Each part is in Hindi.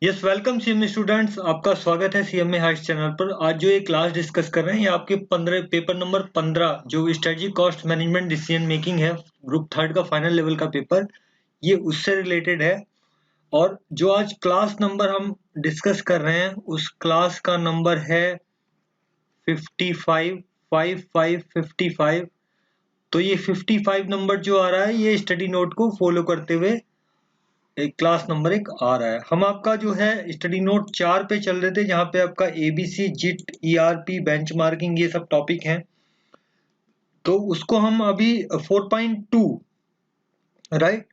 यस वेलकम सीएमए स्टूडेंट्स, आपका स्वागत है सीएमए हाइट्स चैनल पर। आज जो ये क्लास डिस्कस कर रहे हैं ये आपके 15 पेपर नंबर 15 जो strategy cost management decision making है, ग्रुप थर्ड का फाइनल लेवल का पेपर, ये उससे रिलेटेड है। और जो आज क्लास नंबर हम डिस्कस कर रहे हैं उस क्लास का नंबर है 55 तो ये 55 नंबर जो आ रहा है ये स्टडी नोट को फॉलो करते हुए एक क्लास नंबर एक आ रहा है। हम आपका जो है स्टडी नोट 4 पे चल रहे थे, जहाँ पे आपका एबीसी जिट ईआरपी बेंचमार्किंग ये सब टॉपिक हैं। तो उसको हम अभी 4.2 राइट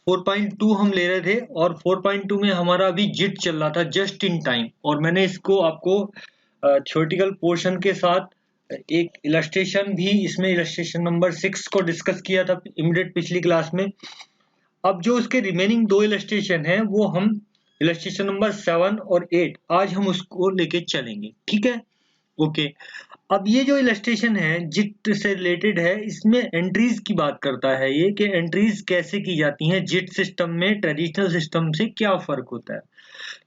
4.2 हम ले रहे थे, और 4.2 में हमारा अभी जिट चल रहा था जस्ट इन टाइम। और मैंने इसको आपको थ्योरेटिकल पोर्शन के साथ एक इलस्ट्रेशन भी, इसमें इलस्ट्रेशन नंबर 6 को डिस्कस किया था इमीडिएट पिछली क्लास में। अब जो उसके रिमेनिंग दो इलस्ट्रेशन हैं वो हम इलस्ट्रेशन नंबर 7 और 8 आज हम उसको लेके चलेंगे, ठीक है। ओके, अब ये जो इलस्ट्रेशन है जिट से रिलेटेड है, इसमें एंट्रीज की बात करता है ये कि एंट्रीज कैसे की जाती हैं जिट सिस्टम में, ट्रेडिशनल सिस्टम से क्या फर्क होता है।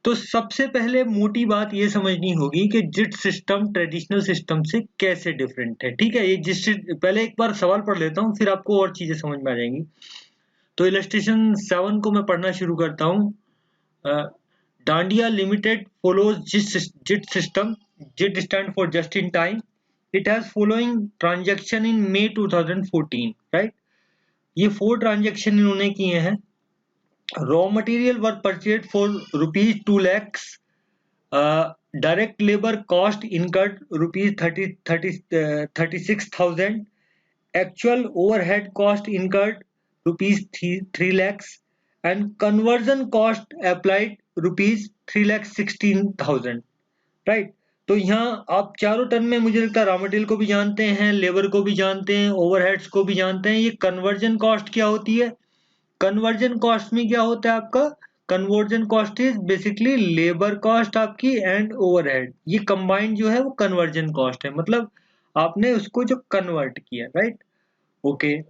तो सबसे पहले मोटी बात ये समझनी होगी कि जिट सिस्टम ट्रेडिशनल सिस्टम से कैसे डिफरेंट है, ठीक है। ये जिस पहले एक बार सवाल पढ़ लेता हूँ, फिर आपको और चीजें समझ में आ जाएंगी। तो इलस्ट्रेशन 7 को मैं पढ़ना शुरू करता हूँ। Dandiya limited follows JIT system. JIT stand for just in time. It has following transaction in May 2014, right? ये 4 ट्रांजेक्शन इन्होंने किए हैं। Raw material were purchase for ₹2 lakhs. Direct labor cost incurred ₹36,000. Actual overhead cost incurred ₹3 lakhs, and conversion cost applied ₹3,16,000, right. तो यहाँ आप चारों टर्म में मुझे लगता है रॉ मटेरियल को भी जानते हैं, लेबर को भी जानते हैं, ओवरहेड्स को भी जानते हैं। ये कन्वर्जन कॉस्ट क्या होती है? कन्वर्जन कॉस्ट में क्या होता है आपका? Conversion cost is basically labour cost आपकी एंड ओवरहेड, ये कंबाइंड जो है वो कन्वर्जन कॉस्ट है, मतलब आपने उसको जो कन्वर्ट किया, right. Okay,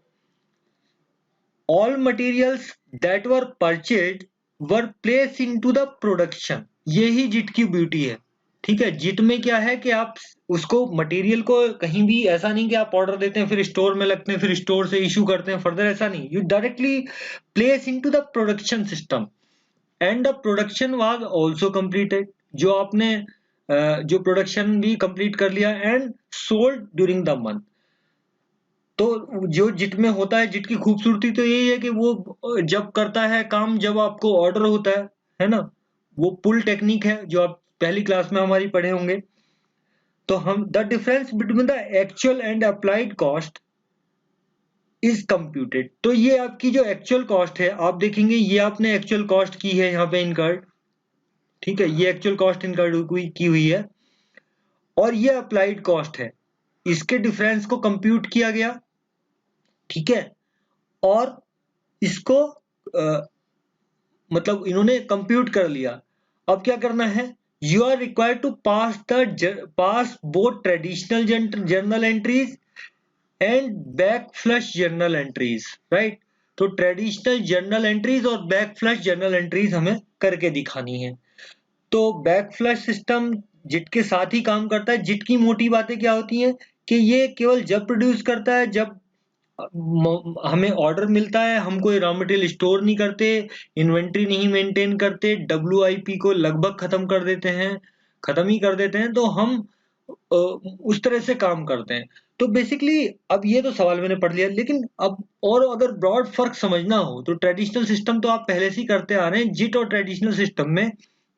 all materials that were purchased were placed into the production। यही जिट की ब्यूटी है, ठीक है। जिट में क्या है कि आप उसको मटेरियल को कहीं भी, ऐसा नहीं कि आप ऑर्डर देते हैं फिर स्टोर में लगते हैं फिर स्टोर से इशू करते हैं फर्दर, ऐसा नहीं। You directly place into the production system and the production was also completed. जो आपने जो प्रोडक्शन भी कंप्लीट कर लिया and sold during the month. तो जो जिट में होता है, जिट की खूबसूरती तो यही है कि वो जब करता है काम जब आपको ऑर्डर होता है ना। वो पुल टेक्निक है जो आप पहली क्लास में हमारी पढ़े होंगे। तो हम the difference between the actual and applied cost is computed. तो ये आपकी जो एक्चुअल कॉस्ट है, आप देखेंगे ये आपने एक्चुअल कॉस्ट की है यहाँ पे इनकर्ड, ठीक है। ये एक्चुअल कॉस्ट इनकर्ड की हुई है, और ये अप्लाइड कॉस्ट है। इसके डिफरेंस को कंप्यूट किया गया, ठीक है। और इसको मतलब इन्होंने कंप्यूट कर लिया। अब क्या करना है? You are required to pass both traditional journal entries and back flush journal entries, right. तो ट्रेडिशनल जर्नल एंट्रीज और बैक फ्लश जर्नल एंट्रीज हमें करके दिखानी है। तो बैक फ्लश सिस्टम जिट के साथ ही काम करता है। जिट की मोटी बातें क्या होती हैं कि ये केवल जब प्रोड्यूस करता है जब हमें ऑर्डर मिलता है। हम कोई रॉ मटेरियल स्टोर नहीं करते, इन्वेंट्री नहीं मेंटेन करते, WIP को लगभग खत्म कर देते हैं, खत्म ही कर देते हैं। तो हम उस तरह से काम करते हैं। तो बेसिकली अब ये तो सवाल मैंने पढ़ लिया, लेकिन अब और अगर ब्रॉड फर्क समझना हो तो ट्रेडिशनल सिस्टम तो आप पहले से ही करते आ रहे हैं। जिट और ट्रेडिशनल सिस्टम में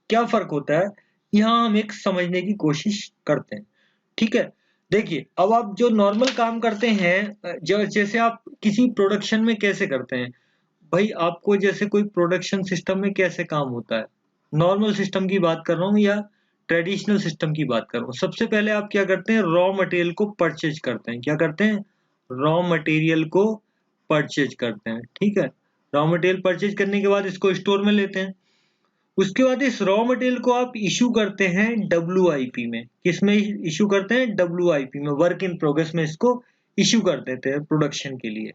क्या फर्क होता है, यहाँ हम एक समझने की कोशिश करते हैं, ठीक है। देखिए, अब आप जो नॉर्मल काम करते हैं, जो जैसे आप किसी प्रोडक्शन में कैसे करते हैं भाई, आपको जैसे कोई प्रोडक्शन सिस्टम में कैसे काम होता है, नॉर्मल सिस्टम की बात कर रहा हूँ या ट्रेडिशनल सिस्टम की बात कर रहा हूँ। सबसे पहले आप क्या करते हैं? रॉ मटेरियल को परचेज करते हैं। क्या करते हैं? रॉ मटेरियल को परचेज करते हैं, ठीक है। रॉ मटेरियल परचेज करने के बाद इसको स्टोर में लेते हैं। उसके बाद इस रॉ मटेरियल को आप इशू करते हैं WIP में। किसमें इशू करते हैं? WIP में, वर्क इन प्रोग्रेस में इसको इशू कर देते हैं प्रोडक्शन के लिए।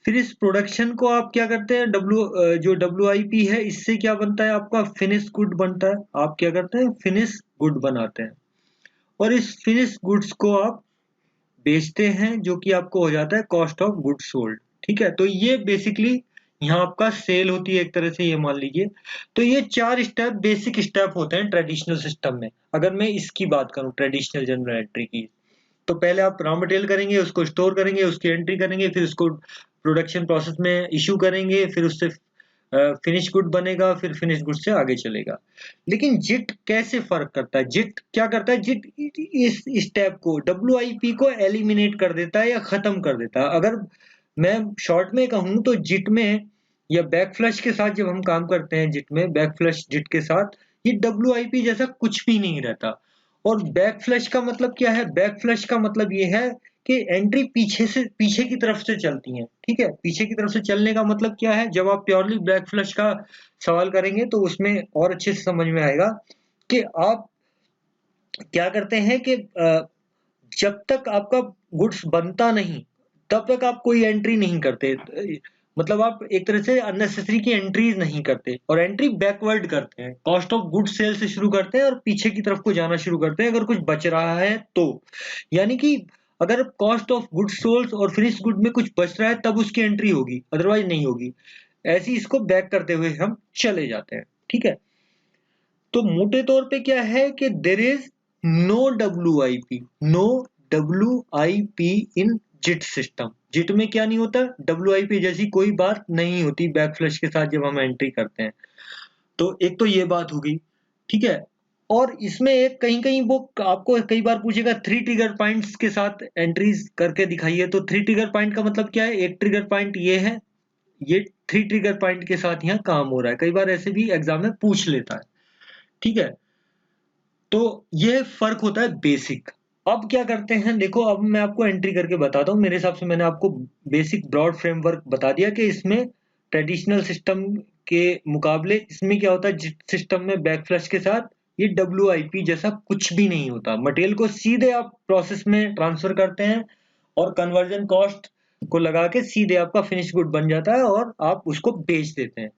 फिर इस प्रोडक्शन को आप क्या करते हैं, जो WIP है इससे क्या बनता है आपका फिनिश गुड बनता है। आप क्या करते हैं, फिनिश गुड बनाते हैं और इस फिनिश गुड्स को आप बेचते हैं, जो कि आपको हो जाता है कॉस्ट ऑफ गुड्स सोल्ड। ठीक है, तो ये बेसिकली यहाँ आपका सेल होती है एक तरह से, ये मान लीजिए। तो ये 4 स्टेप बेसिक स्टेप होते हैं ट्रेडिशनल सिस्टम में। अगर मैं इसकी बात करूं ट्रेडिशनल जर्नल एंट्री की, तो पहले आप रॉ मटेरियल करेंगे, उसको स्टोर करेंगे, उसकी एंट्री करेंगे, फिर उसको प्रोडक्शन प्रोसेस में इशू करेंगे, फिर उससे फिनिश गुड बनेगा, फिर फिनिश गुड से आगे चलेगा। लेकिन जिट कैसे फर्क करता है, जिट क्या करता है, जिट इस स्टेप को WIP को एलिमिनेट कर देता है या खत्म कर देता है। अगर मैं शॉर्ट में कहूं तो जिट में या बैक फ्लश के साथ जब हम काम करते हैं, जिट में बैक फ्लश जिट के साथ ये WIP जैसा कुछ भी नहीं रहता। और बैक फ्लश का मतलब क्या है, बैक फ्लश का मतलब ये है कि एंट्री पीछे की तरफ से चलती हैं। ठीक है, पीछे की तरफ से चलने का मतलब क्या है, जब आप प्योरली बैक फ्लश का सवाल करेंगे तो उसमें और अच्छे से समझ में आएगा कि आप क्या करते हैं कि जब तक आपका गुड्स बनता नहीं तब तक आप कोई एंट्री नहीं करते। मतलब आप एक तरह से अननेसेसरी की एंट्रीज नहीं करते और एंट्री बैकवर्ड करते हैं। कॉस्ट ऑफ गुड्स सेल से शुरू करते हैं और पीछे की तरफ को जाना शुरू करते हैं अगर कुछ बच रहा है तो। यानी कि अगर कॉस्ट ऑफ गुड्स सोल्ड और फिनिश गुड में कुछ बच रहा है तब उसकी एंट्री होगी, अदरवाइज नहीं होगी। ऐसे इसको बैक करते हुए हम चले जाते हैं। ठीक है, तो मोटे तौर पे क्या है कि there is no WIP in JIT system. JIT में क्या नहीं होता, WIP जैसी कोई बात नहीं होती बैक फ्लश के साथ जब हम एंट्री करते हैं। तो एक तो ये बात होगी। ठीक है, और इसमें एक कहीं कहीं वो आपको कई बार पूछेगा 3 ट्रिगर पॉइंट्स के साथ एंट्रीज करके दिखाइए। तो 3 ट्रिगर पॉइंट का मतलब क्या है, एक ट्रिगर पॉइंट ये है, ये 3 ट्रिगर पॉइंट के साथ यहाँ काम हो रहा है। कई बार ऐसे भी एग्जाम में पूछ लेता है। ठीक है, तो ये फर्क होता है बेसिक। अब क्या करते हैं, देखो अब मैं आपको एंट्री करके बताता हूँ। मेरे हिसाब से मैंने आपको बेसिक ब्रॉड फ्रेमवर्क बता दिया कि इसमें ट्रेडिशनल सिस्टम के मुकाबले इसमें क्या होता है, जिट सिस्टम में बैक फ्लश के साथ ये WIP जैसा कुछ भी नहीं होता। मटेरियल को सीधे आप प्रोसेस में ट्रांसफर करते हैं और कन्वर्जन कॉस्ट को लगा के सीधे आपका फिनिश गुड बन जाता है और आप उसको बेच देते हैं।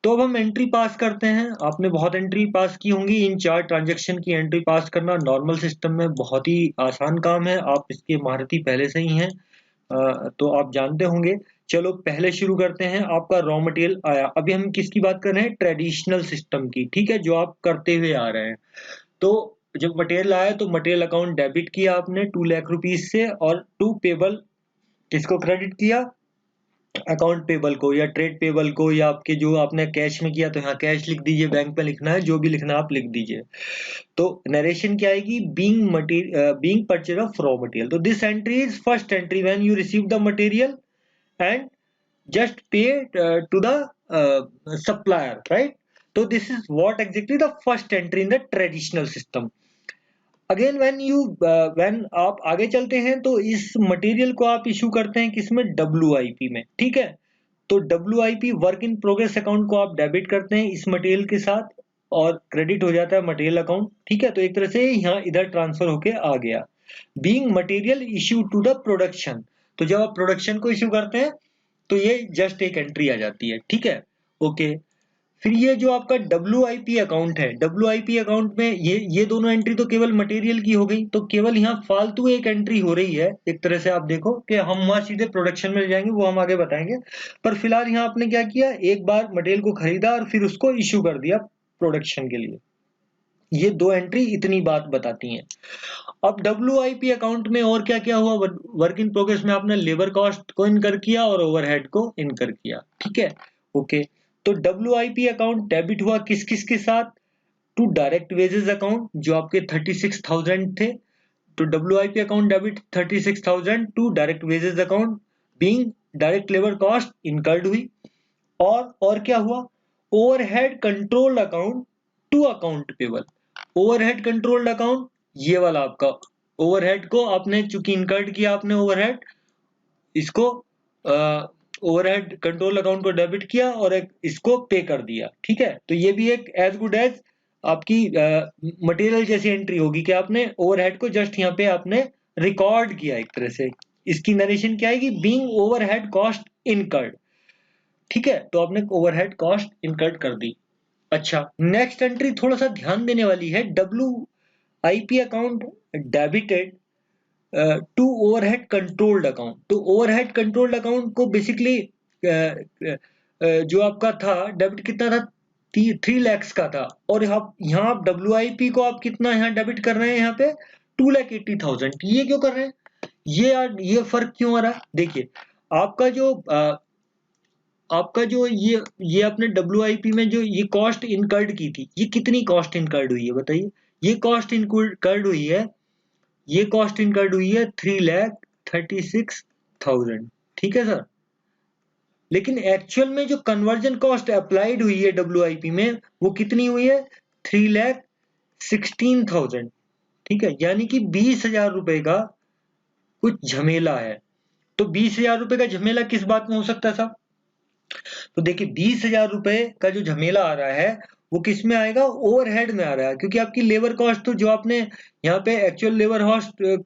तो अब हम एंट्री पास करते हैं। आपने बहुत एंट्री पास की होंगी। इन 4 ट्रांजैक्शन की एंट्री पास करना नॉर्मल सिस्टम में बहुत ही आसान काम है। आप इसके महारथी पहले से ही हैं, तो आप जानते होंगे। चलो पहले शुरू करते हैं। आपका रॉ मटेरियल आया। अभी हम किसकी बात कर रहे हैं, ट्रेडिशनल सिस्टम की। ठीक है, जो आप करते हुए आ रहे हैं। तो जब मटेरियल आया तो मटेरियल अकाउंट डेबिट किया आपने 2 लाख रुपीज से, और टू पेबल किसको क्रेडिट किया, अकाउंट पेबल को या ट्रेड पेबल को, या आपके जो आपने कैश में किया तो यहाँ कैश लिख दीजिए, बैंक में लिखना है, जो भी लिखना है आप लिख दीजिए। तो नरेशन क्या आएगी, being purchase of raw material. तो this entry is first entry when you receive the material and just pay to the supplier, right? So this is what exactly the first entry in the traditional system. Again when आप आगे चलते हैं तो इस मटेरियल को आप इशू करते हैं किसमें, WIP में। ठीक है, तो WIP work in progress account को आप डेबिट करते हैं इस मटेरियल के साथ और क्रेडिट हो जाता है मटेरियल अकाउंट। ठीक है, तो एक तरह से यहाँ इधर ट्रांसफर होके आ गया। Being material issue to the production, तो जब आप प्रोडक्शन को इशू करते हैं तो ये जस्ट एक एंट्री आ जाती है। ठीक है, ओके। फिर ये जो आपका WIP अकाउंट है, WIP अकाउंट में ये दोनों एंट्री तो केवल मटेरियल की हो गई। तो केवल यहाँ फालतू एक एंट्री हो रही है एक तरह से। आप देखो कि हम वहां सीधे प्रोडक्शन में जाएंगे, वो हम आगे बताएंगे। पर फिलहाल यहाँ आपने क्या किया, एक बार मटेरियल को खरीदा और फिर उसको इशू कर दिया प्रोडक्शन के लिए। ये 2 एंट्री इतनी बात बताती हैं। अब WIP अकाउंट में और क्या क्या हुआ, वर्क इन प्रोग्रेस में आपने लेबर कॉस्ट को इनकर किया और ओवरहेड को इनकर किया। ठीक है, ओके। तो WIP अकाउंट डेबिट हुआ किस किस के साथ, टू डायरेक्ट वेजेस अकाउंट जो आपके 36,000 थे। तो WIP account debit 36,000 to direct wages account being direct labour cost incurred हुई। और क्या हुआ, overhead control account to account payable. Overhead controlled account ये वाला आपका ओवरहेड को आपने चूंकि इनकर्ड किया, आपने ओवरहेड इसको ओवरहेड कंट्रोल अकाउंट को डेबिट किया और इसको पे कर दिया। ठीक है, तो ये भी एक एज गुड एज आपकी मटेरियल जैसी एंट्री होगी कि आपने ओवरहेड को जस्ट यहाँ पे आपने रिकॉर्ड किया एक तरह से। इसकी नरेशन क्या आएगी, बीइंग ओवरहेड कॉस्ट इनकर्ड, ठीक है, तो आपने ओवरहेड कॉस्ट इनकर्ड कर दी। अच्छा, नेक्स्ट एंट्री थोड़ा सा ध्यान देने वाली है, WIP account debited to overhead controlled account. तो ओवरहेड कंट्रोल्ड अकाउंट को बेसिकली जो आपका था डेबिट कितना था, 3 lakhs का था, और यहाँ आप WIP को आप कितना यहाँ डेबिट कर रहे हैं, यहाँ पे 2,80,000। ये क्यों कर रहे हैं, ये फर्क क्यों आ रहा है? देखिए आपका जो ये आपने WIP में जो ये कॉस्ट इनकर्ड की थी, ये कितनी कॉस्ट इनकर्ड हुई है बताइए? ये कॉस्ट इनकर्ड हुई है, ये कॉस्ट इनकर्ड हुई है 3,36,000, ठीक है सर। लेकिन एक्चुअल में जो कन्वर्जन कॉस्ट अप्लाइड हुई है WIP में, वो कितनी हुई है, 3,16,000, ठीक है, यानी कि 20,000 रुपए का कुछ झमेला है। तो 20,000 रुपए का झमेला किस बात में हो सकता है साहब? तो देखिए 20,000 रुपए का जो झमेला आ रहा है वो किस में आएगा, ओवरहेड में आ रहा है, क्योंकि आपकी लेबर कॉस्ट तो जो आपने यहाँ पे एक्चुअल लेबर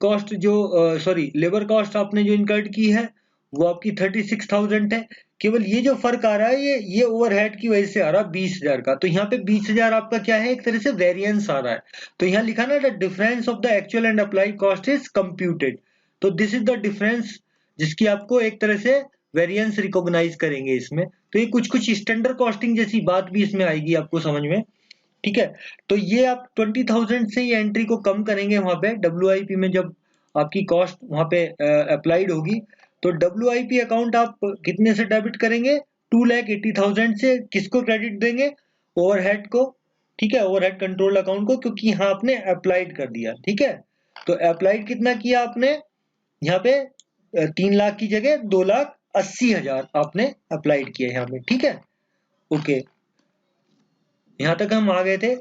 कॉस्ट जो लेबर कॉस्ट आपने जो इनकर्ड की है वो आपकी 36,000 है। केवल ये जो फर्क आ रहा है ये ओवरहेड की वजह से आ रहा है 20,000 का। तो यहाँ पे 20,000 आपका क्या है, एक तरह से वेरिएंस आ रहा है। तो यहाँ लिखा ना, the difference of the actual and applied cost is computed. तो दिस इज द डिफरेंस जिसकी आपको एक तरह से वेरिएंस रिकॉग्नाइज करेंगे इसमें। तो ये कुछ स्टैंडर्ड कॉस्टिंग जैसी बात भी इसमें आएगी आपको समझ में, ठीक है। तो ये आप 20,000 से ये एंट्री को कम करेंगे वहां पे WIP में, जब आपकी कॉस्ट वहां पे अप्लाइड होगी। तो WIP अकाउंट आप कितने से डेबिट करेंगे, 2,80,000 से। किसको क्रेडिट देंगे, ओवरहेड को, ठीक है, ओवरहेड कंट्रोल अकाउंट को, क्योंकि यहाँ आपने अप्लाइड कर दिया, ठीक है। तो अप्लाइड कितना किया आपने यहाँ पे, 3 लाख की जगह 2,80,000 आपने अप्लाइड किया यहाँ पे, ठीक है, ओके, यहाँ तक हम आ गए थे।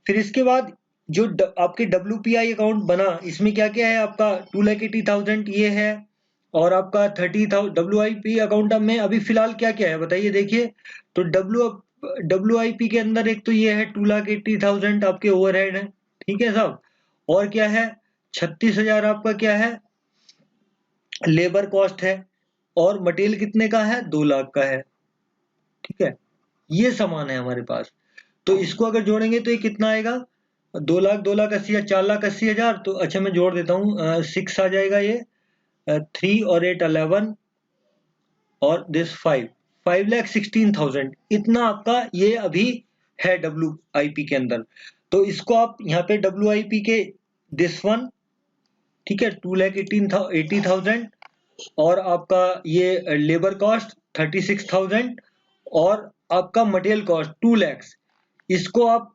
फिर इसके बाद जो आपके WPI अकाउंट बना, इसमें क्या क्या है आपका, 2,80,000 ये है, और आपका 30,000 WIP अकाउंट में अभी फिलहाल क्या क्या है बताइए। देखिए तो WIP के अंदर एक तो ये है 2,80,000 आपके ओवरहेड है, ठीक है साहब, और क्या है 36,000 आपका क्या है लेबर कॉस्ट है, और मटेरियल कितने का है, 2 लाख का है, ठीक है। ये सामान है हमारे पास। तो इसको अगर जोड़ेंगे तो ये कितना आएगा, 2 लाख 2,80,000 4,80,000। तो अच्छा मैं जोड़ देता हूँ, 6 आ जाएगा ये, 3 और 8 11, और दिस 5,16,000। इतना आपका ये अभी है WIP के अंदर। तो इसको आप यहाँ पे WIP के दिस वन, ठीक है, 2,80,000, और आपका ये लेबर कॉस्ट 36,000, और आपका मटेरियल कॉस्ट 2 लाख। इसको आप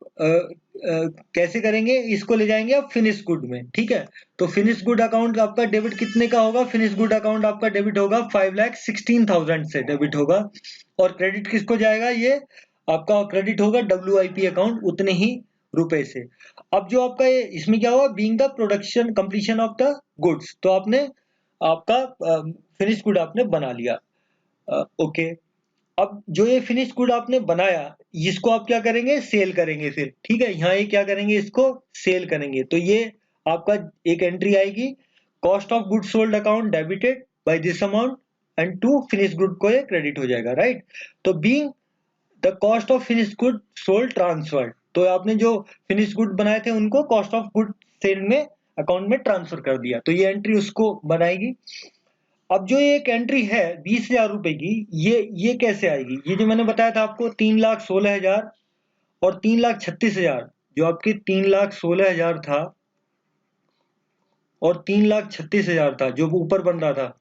कैसे करेंगे, इसको ले जाएंगे आप फिनिश गुड में, ठीक है। तो फिनिश गुड अकाउंट आपका डेबिट कितने का होगा, फिनिश गुड अकाउंट आपका डेबिट होगा 5,16,000 से डेबिट होगा, और क्रेडिट किसको जाएगा, ये आपका क्रेडिट होगा WIP अकाउंट उतने ही रुपए से। अब जो आपका ये इसमें क्या हुआ, being the production completion of the goods, तो आपने आपका फिनिश गुड आपने बना लिया, ओके। अब जो ये फिनिश गुड आपने बनाया, इसको आप क्या करेंगे, सेल करेंगे फिर, ठीक है। यहाँ ये क्या करेंगे, इसको सेल करेंगे। तो ये आपका एक एंट्री आएगी, cost of good sold account debited by this amount and to finish good को ये क्रेडिट हो जाएगा, राइट। तो being the cost of finish good sold transferred, तो आपने जो फिनिश गुड बनाए थे उनको कॉस्ट ऑफ गुड सेल में अकाउंट में ट्रांसफर कर दिया, तो ये एंट्री उसको बनाएगी। अब जो ये एक एंट्री है 20,000 रुपए की, ये कैसे आएगी, ये जो मैंने बताया था आपको 3,16,000 और 3,36,000, जो आपके 3,16,000 था और 3,36,000 था जो ऊपर बन रहा था,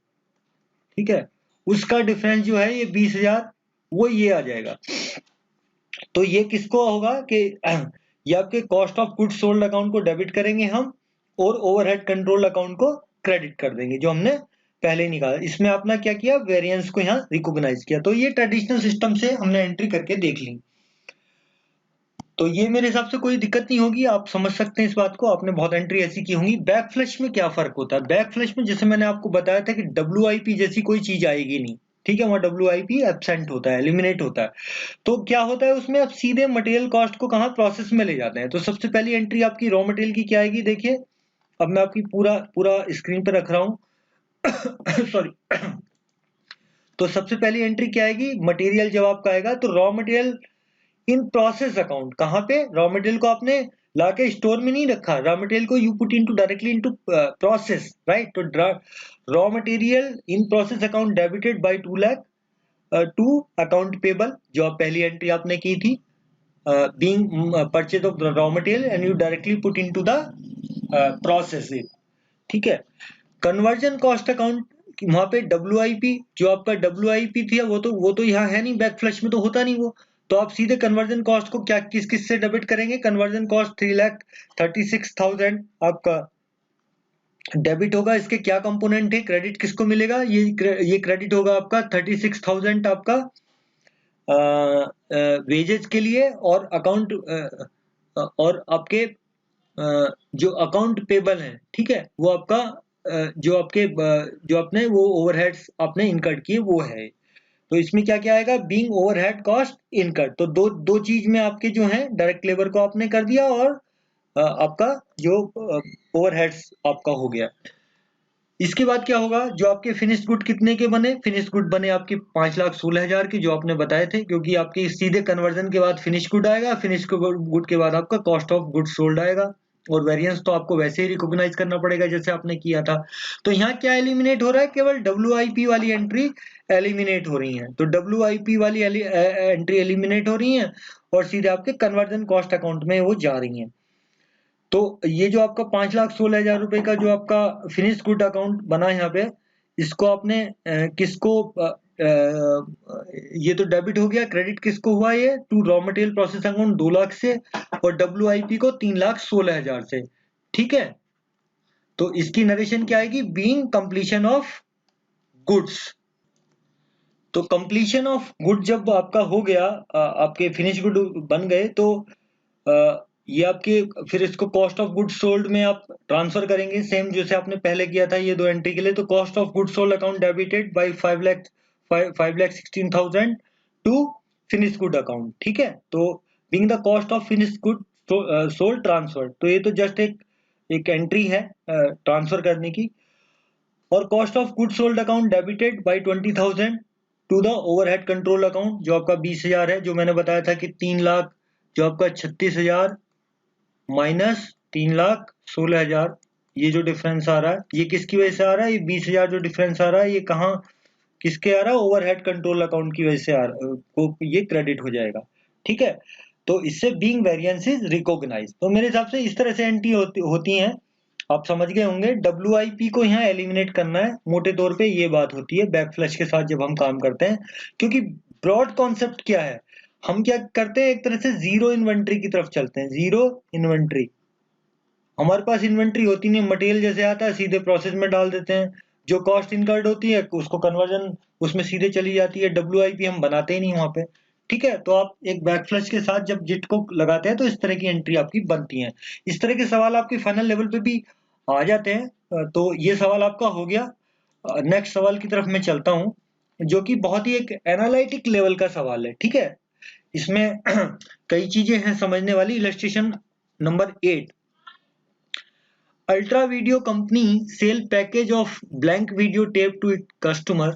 ठीक है, उसका डिफरेंस जो है ये 20,000, वो ये आ जाएगा। तो ये किसको होगा कि ये आपके cost of goods sold account को डेबिट करेंगे हम, और ओवरहेड कंट्रोल अकाउंट को क्रेडिट कर देंगे जो हमने पहले निकाला। इसमें आपने क्या किया, वेरिएंस को यहाँ रिकॉग्नाइज किया। तो ये ट्रेडिशनल सिस्टम से हमने एंट्री करके देख ली। तो ये मेरे हिसाब से कोई दिक्कत नहीं होगी, आप समझ सकते हैं इस बात को, आपने बहुत एंट्री ऐसी की होंगी। बैक फ्लश में क्या फर्क होता है, बैक फ्लश में जैसे मैंने आपको बताया था कि WIP जैसी कोई चीज आएगी नहीं, ठीक है, वहां WIP एब्सेंट होता है, एलिमिनेट होता है। तो क्या होता है उसमें, आप सीधे मटेरियल कॉस्ट को कहाँ, प्रोसेस में ले जाते हैं। तो सबसे पहली एंट्री आपकी रॉ मटेरियल की क्या आएगी, देखिए अब मैं आपकी पूरा स्क्रीन पे रख रहा हूँ सॉरी। तो सबसे पहली एंट्री क्या आएगी, मटेरियल जब आपका आएगा तो raw material in process account, कहाँ पे, रॉ मटेरियल को आपने लाके स्टोर में नहीं रखा, रॉ मटेरियल को you put into directly into process, right. तो raw material in process account debited by 2 lakh to account payable, जो आप पहली एंट्री आपने की थी, being purchase of raw material and you directly put into the process it, ठीक है। कन्वर्जन कॉस्ट अकाउंट, वहां पे WIP, जो आपका WIP थी वो तो यहाँ है नहीं, बैक फ्लश में तो होता नहीं वो, तो आप सीधे कन्वर्जन कॉस्ट को क्या किस से डेबिट करेंगे, कन्वर्जन कॉस्ट 3,36,000 आपका डेबिट होगा। इसके क्या कंपोनेंट है, क्रेडिट किसको मिलेगा, ये क्रेडिट होगा आपका 36,000 आपका वेजेस के लिए, और अकाउंट और आपके जो अकाउंट पेबल है, ठीक है, वो आपका जो आपने वो ओवरहेड्स आपने इनकर्ड किए वो है। तो इसमें क्या क्या आएगा, बीइंग ओवरहेड कॉस्ट इनकर्ड, तो दो चीज में आपके जो है डायरेक्ट लेबर को आपने कर दिया और आपका जो ओवरहेड्स आपका हो गया। इसके बाद क्या होगा, जो आपके फिनिश्ड गुड कितने के बने, फिनिश्ड गुड बने आपके 5,16,000 के, जो आपने बताए थे, क्योंकि आपके सीधे कन्वर्जन के बाद फिनिश गुड आएगा, फिनिश गुड के बाद आपका कॉस्ट ऑफ गुड सोल्ड आएगा, और वेरिएंस तो आपको वैसे ही रिकॉग्नाइज करना पड़ेगा जैसे आपने किया था। तो यहाँ क्या एलिमिनेट हो रहा है, केवल WIP वाली एंट्री एलिमिनेट हो रही है, तो WIP वाली एंट्री एलिमिनेट हो रही है और सीधे आपके कन्वर्जन कॉस्ट अकाउंट में वो जा रही है। तो ये जो आपका 5,16,000 रुपए का जो आपका फिनिश गुड अकाउंट बना है यहाँ पे, इसको आपने किसको ये तो डेबिट हो गया, क्रेडिट किसको हुआ, ये to raw material process account 2 lakh से और WIP को 3,16,000 से, ठीक है। तो इसकी नरेशन क्या आएगी, बीइंग कंप्लीशन ऑफ गुड्स। तो कंप्लीशन ऑफ गुड जब आपका हो गया, आपके फिनिश गुड बन गए, तो ये आपके फिर इसको कॉस्ट ऑफ गुड सोल्ड में आप ट्रांसफर करेंगे, सेम जैसे आपने पहले किया था ये दो एंट्री के लिए। तो cost of good sold account debited by 5,16,000 to finish good account, ठीक है। तो being the cost of finish good sold transfer, तो ये तो जस्ट एक एंट्री है ट्रांसफर करने की। और cost of good sold account debited by 20,000 to the overhead control account, जो आपका 20,000 है, जो मैंने बताया था कि 3 लाख जो आपका 36,000 माइनस 3,16,000, ये जो डिफरेंस आ रहा है ये किसकी वजह से आ रहा है, ये 20,000 जो डिफरेंस आ रहा है ये कहाँ किसके आ रहा है, ओवरहेड कंट्रोल अकाउंट की वजह से आ रहा को ये क्रेडिट हो जाएगा, ठीक है। तो इससे बीइंग वेरिएंस इज रिकॉग्नाइज्ड। तो मेरे हिसाब से इस तरह से एंट्री होती हैं, आप समझ गए होंगे। WIP को यहाँ एलिमिनेट करना है, मोटे तौर पे ये बात होती है बैक फ्लश के साथ जब हम काम करते हैं, क्योंकि ब्रॉड कॉन्सेप्ट क्या है, हम क्या करते हैं, एक तरह से जीरो इन्वेंट्री की तरफ चलते हैं। जीरो इन्वेंट्री, हमारे पास इन्वेंट्री होती नहीं, मटेरियल जैसे आता है सीधे प्रोसेस में डाल देते हैं, जो कॉस्ट इनकर्ड होती है उसको कन्वर्जन उसमें सीधे चली जाती है, WIP हम बनाते ही नहीं वहां पे, ठीक है। तो आप एक बैक फ्लश के साथ जब जिट को लगाते हैं तो इस तरह की एंट्री आपकी बनती है। इस तरह के सवाल आपके फाइनल लेवल पे भी आ जाते हैं। तो ये सवाल आपका हो गया। नेक्स्ट सवाल की तरफ मैं चलता हूँ, जो कि बहुत ही एक एनालिटिक लेवल का सवाल है, ठीक है। इसमें कई चीजें हैं समझने वाली। Illustration number 8, ultra video company sale package of blank video tape to it customer,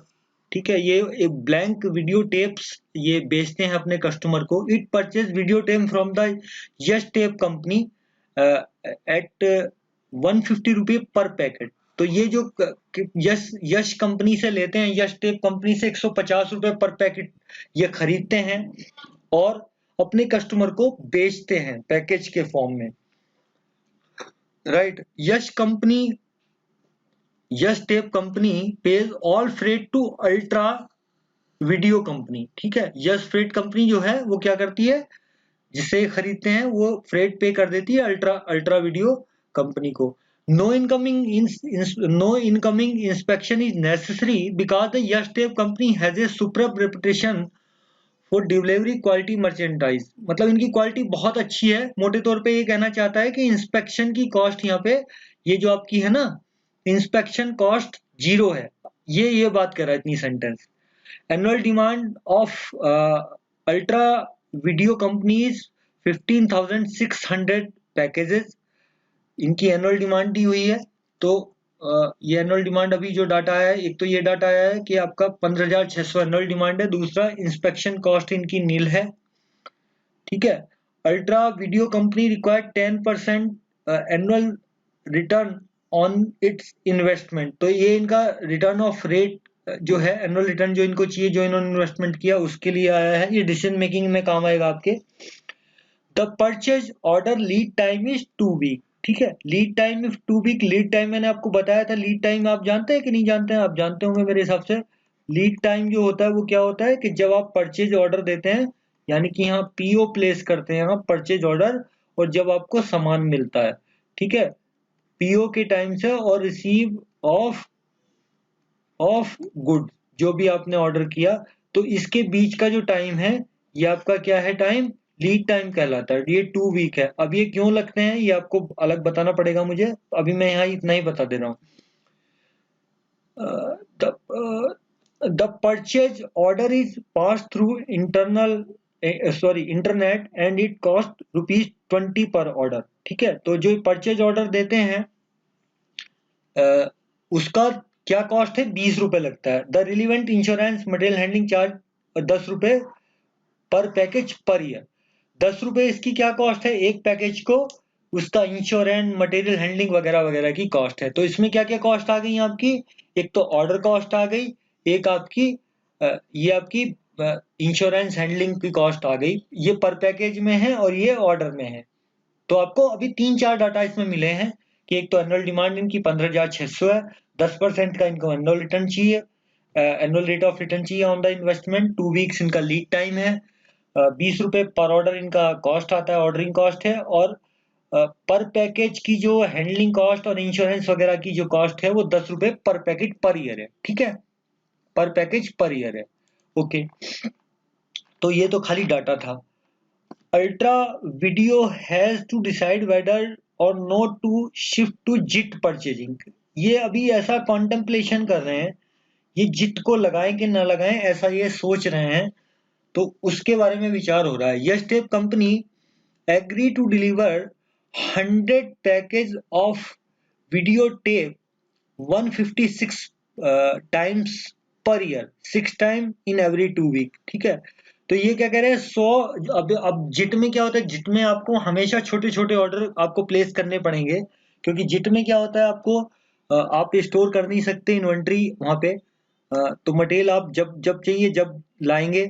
ठीक है। ये एक ब्लैंक वीडियो टेप्स ये बेचते हैं अपने कस्टमर को। It purchase video tape from the Yash tape company at 150 रुपये पर पैकेट। तो ये जो यश कंपनी से लेते हैं, यश टेप कंपनी से 150 रुपये पर पैकेट ये खरीदते हैं और अपने कस्टमर को बेचते हैं पैकेज के फॉर्म में, right. Yash tape company pays all freight to ultra video company, ठीक है। यश फ्रेट कंपनी जो है वो क्या करती है, जिससे खरीदते हैं वो फ्रेट पे कर देती है अल्ट्रा वीडियो कंपनी को। No incoming inspection is necessary because the Yash tape company has a superb reputation for delivery quality merchandise, मतलब इनकी क्वालिटी बहुत अच्छी है। मोटे तौर पे ये कहना चाहता है कि इंस्पेक्शन की कॉस्ट यहाँ पे ये जो आपकी है ना, इंस्पेक्शन कॉस्ट 0 है, ये बात कर रहा है इतनी sentence. Annual demand of ultra video companies 15,600 packages, इनकी एनुअल डिमांड दी हुई है। तो ये एनुअल डिमांड अभी जो डाटा आया है, एक तो ये डाटा आया है कि आपका 15,600 एनुअल डिमांड है, दूसरा इंस्पेक्शन कॉस्ट इनकी नील है, ठीक है। Ultra video company required 10% annual return on it's investment, तो ये इनका रिटर्न ऑफ रेट जो है, एनुअल रिटर्न जो इनको चाहिए, जो इन्होंने इन्वेस्टमेंट किया उसके लिए आया है, ये डिसीजन मेकिंग में काम आएगा आपके। The purchase order lead time is 2 week, ठीक है। Lead time is 2 week, lead time मैंने आपको बताया था, लीड टाइम आप जानते हैं कि नहीं जानते हैं, आप जानते होंगे मेरे हिसाब से। लीड टाइम जो होता है वो क्या होता है कि जब आप परचेज ऑर्डर देते हैं, यानी कि यहाँ पीओ प्लेस करते हैं आप परचेज ऑर्डर, और जब आपको सामान मिलता है, ठीक है, पीओ के टाइम से और रिसीव ऑफ गुड, जो भी आपने ऑर्डर किया, तो इसके बीच का जो टाइम है ये आपका क्या है, टाइम लीड टाइम कहलाता है। ये 2 वीक है। अब ये क्यों लगते हैं ये आपको अलग बताना पड़ेगा मुझे, अभी मैं यहाँ इतना ही बता दे रहा हूँ। The purchase order is pass through internet and it cost ₹20 पर ऑर्डर, ठीक है। तो जो परचेज ऑर्डर देते हैं उसका क्या कॉस्ट है, ₹20 लगता है। The relevant insurance material handling charge ₹10 पर पैकेज पर ईयर। ₹10 इसकी क्या कॉस्ट है एक पैकेज को, उसका इंश्योरेंस मटेरियल हैंडलिंग वगैरह वगैरह की कॉस्ट है। तो इसमें क्या क्या कॉस्ट आ गई आपकी, एक तो ऑर्डर कॉस्ट आ गई, एक आपकी ये आपकी इंश्योरेंस हैंडलिंग की कॉस्ट आ गई, ये पर पैकेज में है और ये ऑर्डर में है। तो आपको अभी 3-4 डाटा इसमें मिले हैं कि एक तो एनुअल डिमांड इनकी 15,600 है, 10% का इनको एनुअल रिटर्न चाहिए, एनुअल रेट ऑफ रिटर्न चाहिए ऑन द इन्वेस्टमेंट, 2 वीक्स इनका लीड टाइम है, ₹20 पर ऑर्डर इनका कॉस्ट आता है, ऑर्डरिंग कॉस्ट है, और पर पैकेज की जो हैंडलिंग कॉस्ट और इंश्योरेंस वगैरह की जो कॉस्ट है वो ₹10 पर पैकेज पर ईयर है, ठीक है, पर पैकेज पर ईयर है, ओके। तो ये तो खाली डाटा था। Ultra video has to decide whether or not to shift to JIT purchasing, ये अभी ऐसा कॉन्टेम्पलेशन कर रहे हैं, ये जिट को लगाएं कि ना लगाएं, ऐसा ये सोच रहे हैं, तो उसके बारे में विचार हो रहा है। Yash tape company agree to deliver 100 package of video tape 156 times per year, 6 time in every 2 week, ठीक है। तो ये क्या कह रहे हैं, 100, अब जिट में क्या होता है, जिट में आपको हमेशा छोटे छोटे ऑर्डर आपको प्लेस करने पड़ेंगे, क्योंकि जिट में क्या होता है, आपको आप स्टोर कर नहीं सकते इन्वेंट्री वहां पे, तो मटेरियल आप जब जब चाहिए जब लाएंगे,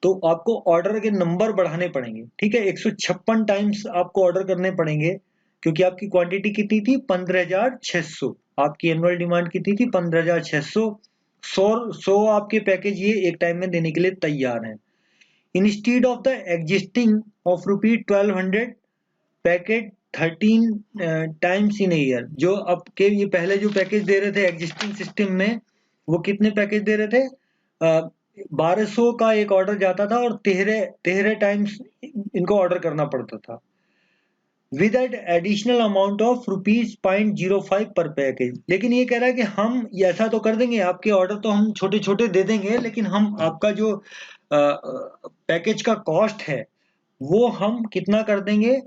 तो आपको ऑर्डर के नंबर बढ़ाने पड़ेंगे, ठीक है। 156 टाइम्स आपको ऑर्डर करने पड़ेंगे, क्योंकि आपकी क्वांटिटी कितनी थी, 15,600, आपकी एनुअल डिमांड कितनी थी, 15,600, 100 आपके पैकेज ये एक टाइम में देने के लिए तैयार हैं। Instead of the existing of ₹1200 package 13 times in year, जो आपके ये पहले जो पैकेज दे रहे थे एग्जिस्टिंग सिस्टम में, वो कितने पैकेज दे रहे थे, 1200 का एक ऑर्डर जाता था और 13 टाइम्स इनको ऑर्डर करना पड़ता था, with at additional amount of ₹0.05 per package. लेकिन ये कह रहा है कि हम ये ऐसा तो कर देंगे, आपके ऑर्डर तो हम छोटे छोटे दे देंगे, लेकिन हम आपका जो पैकेज का कॉस्ट है वो हम कितना कर देंगे,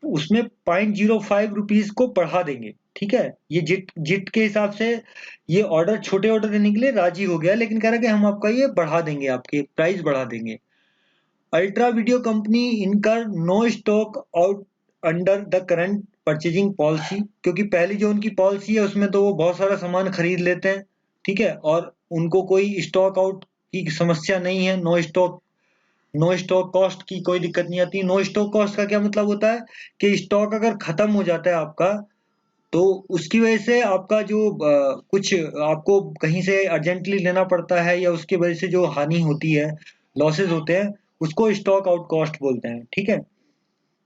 उसमें ₹0.05 को बढ़ा देंगे, ठीक है। ये जिट जिट के हिसाब से ये ऑर्डर छोटे ऑर्डर देने के लिए राजी हो गया, लेकिन कह रहा है कि हम आपका ये बढ़ा देंगे, आपके प्राइस बढ़ा देंगे। Ultra video company incur no stock out under the current purchasing policy, क्योंकि पहली जो उनकी पॉलिसी है उसमें तो वो बहुत सारा सामान खरीद लेते हैं, ठीक है, और उनको कोई स्टॉक आउट की समस्या नहीं है, नो स्टॉक कॉस्ट की कोई दिक्कत नहीं आती। नो स्टॉक कॉस्ट का क्या मतलब होता है कि स्टॉक अगर खत्म हो जाता है आपका, तो उसकी वजह से आपका जो कुछ आपको कहीं से अर्जेंटली लेना पड़ता है, या उसकी वजह से जो हानि होती है, लॉसेस होते हैं, उसको स्टॉक आउट कॉस्ट बोलते हैं, ठीक है।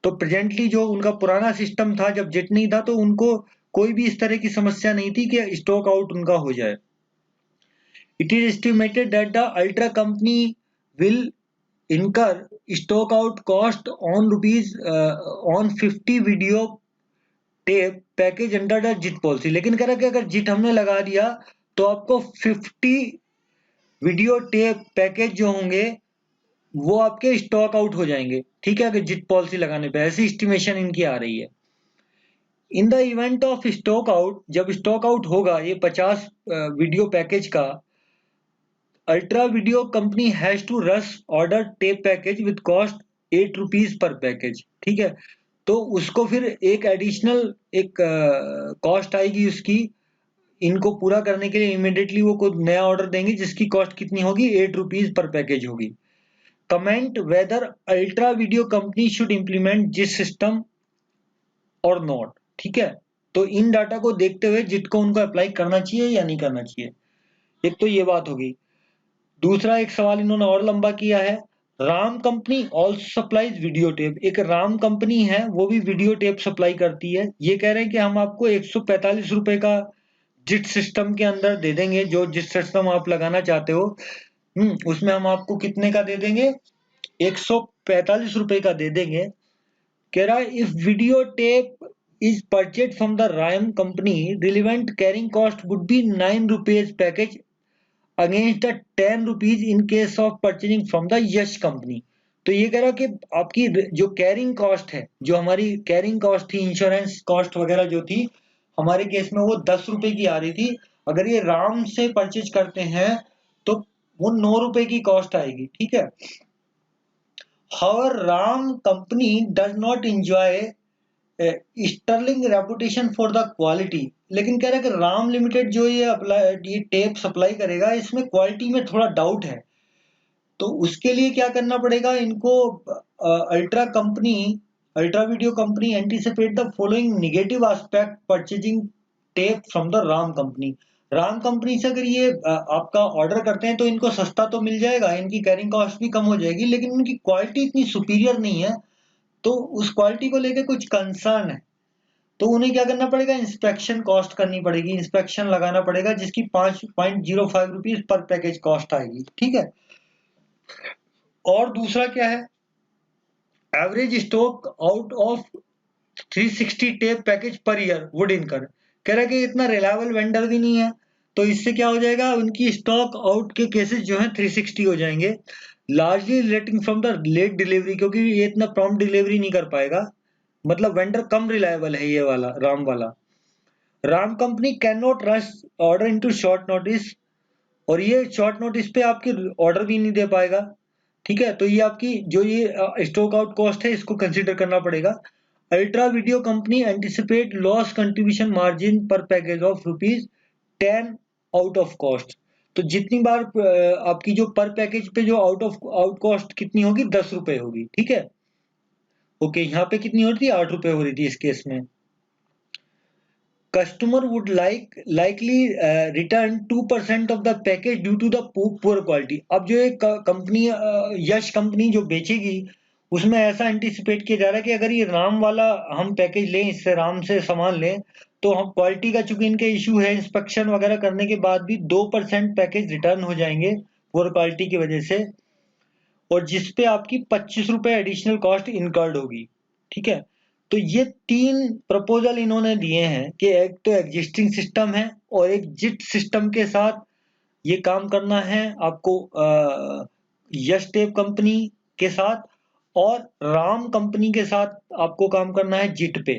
तो प्रेजेंटली जो उनका पुराना सिस्टम था, जब जेट नहीं था, तो उनको कोई भी इस तरह की समस्या नहीं थी कि स्टॉक आउट उनका हो जाए। It is estimated that the ultra company will incur stock out cost on rupees on 50 video tape package under the JIT policy. लेकिन कह रहा है कि अगर जिट हमने लगा दिया तो आपको 50 वीडियो टेप पैकेज जो होंगे वो आपके स्टॉक आउट हो जाएंगे, ठीक है, अगर जिट पॉलिसी लगाने पे, ऐसी एस्टिमेशन इनकी आ रही है। In the event of stock out, जब स्टॉक आउट होगा ये 50 वीडियो पैकेज का, ultra video company has to rush order tape package with cost 8 rupees per package. ठीक है, तो उसको फिर एक एडिशनल एक कॉस्ट आएगी उसकी, इनको पूरा करने के लिए इमीडिएटली वो कोई नया ऑर्डर देंगे जिसकी कॉस्ट कितनी होगी, 8 रुपीज पर पैकेज होगी। Comment weather ultra video company should implement जिस सिस्टम और नॉट। ठीक है, तो इन डाटा को देखते हुए जिट को उनको अप्लाई करना चाहिए या नहीं करना चाहिए, एक तो ये बात होगी। दूसरा एक सवाल इन्होंने और लंबा किया है, Ram company also supplies video tape. एक राम कंपनी है वो भी वीडियो टेप सप्लाई करती है। ये कह रहे हैं कि हम आपको 145 रुपए का जिट सिस्टम के अंदर दे देंगे, जो जिट सिस्टम आप लगाना चाहते हो उसमें हम आपको कितने का दे देंगे, 145 रुपए का दे देंगे। कह रहा है if video tape is purchase from the Ram company relevant carrying cost would be 9 rupees package against the 10 rupees in case of purchasing from the Yash company. तो ये कह रहा कि आपकी जो कैरिंग कॉस्ट है, जो हमारी कैरिंग कॉस्ट थी, इंश्योरेंस कॉस्ट वगैरह जो थी, हमारे केस में वो 10 रुपए की आ रही थी। अगर ये राम से परचेज करते हैं तो वो 9 रुपए की कॉस्ट आएगी। ठीक है, however Ram company does not enjoy sterling reputation for the quality. लेकिन कह रहा है कि राम लिमिटेड जो ये टेप सप्लाई करेगा इसमें क्वालिटी में थोड़ा डाउट है, तो उसके लिए क्या करना पड़ेगा इनको, ultra video company anticipate the following negative aspect purchasing tape from the Ram company. Ram company से अगर ये आपका ऑर्डर करते हैं तो इनको सस्ता तो मिल जाएगा, इनकी कैरिंग कॉस्ट भी कम हो जाएगी, लेकिन इनकी क्वालिटी इतनी सुपीरियर नहीं है, तो उस क्वालिटी को लेकर कुछ कंसर्न है। तो उन्हें क्या करना पड़ेगा, इंस्पेक्शन कॉस्ट करनी पड़ेगी, इंस्पेक्शन लगाना पड़ेगा, जिसकी 5.05 रुपीज पर पैकेज कॉस्ट आएगी। ठीक है, और दूसरा क्या है, average stock out of 360 tape package per year would इनकर। कह रहा है कि इतना रिलायबल वेंडर भी नहीं है, तो इससे क्या हो जाएगा, उनकी स्टॉक आउट के केसेस जो है 360 हो जाएंगे, largely relating from the late delivery, क्योंकि ये इतना प्रॉम्प्ट डिलीवरी नहीं कर पाएगा, मतलब वेंडर कम रिलायबल है ये वाला राम वाला। Ram company can not rush order into short notice, और ये शॉर्ट नोटिस पे आपकी ऑर्डर भी नहीं दे पाएगा। ठीक है, तो ये आपकी जो ये स्टॉक आउट कॉस्ट है इसको कंसीडर करना पड़ेगा। Ultra video company anticipate loss contribution margin per package of ₹10 out of cost. तो जितनी बार आपकी जो पर पैकेज पे जो आउट कॉस्ट कितनी होगी, 10 रुपए होगी। ठीक है, ओके, यहाँ पे कितनी हो रही थी, 8 रुपए हो रही थी इस केस में। Customer would likely return 2% of the package due to the poor quality। अब जो एक कंपनी यश कंपनी जो बेचेगी उसमें ऐसा एंटीसिपेट किया जा रहा है कि अगर ये राम वाला हम पैकेज लें, इससे राम से सामान लें, तो हम क्वालिटी का चूंकि इनके इशू है, इंस्पेक्शन वगैरह करने के बाद भी 2% पैकेज रिटर्न हो जाएंगे पुअर क्वालिटी की वजह से, और जिसपे आपकी 25 रुपए एडिशनल कॉस्ट इनकर्ड होगी। ठीक है, तो ये 3 प्रपोजल इन्होंने दिए हैं कि एक तो एग्जिस्टिंग सिस्टम है, और एक जिट सिस्टम के साथ ये काम करना है आपको यश टेप कंपनी के साथ, और राम कंपनी के साथ आपको काम करना है जिट पे।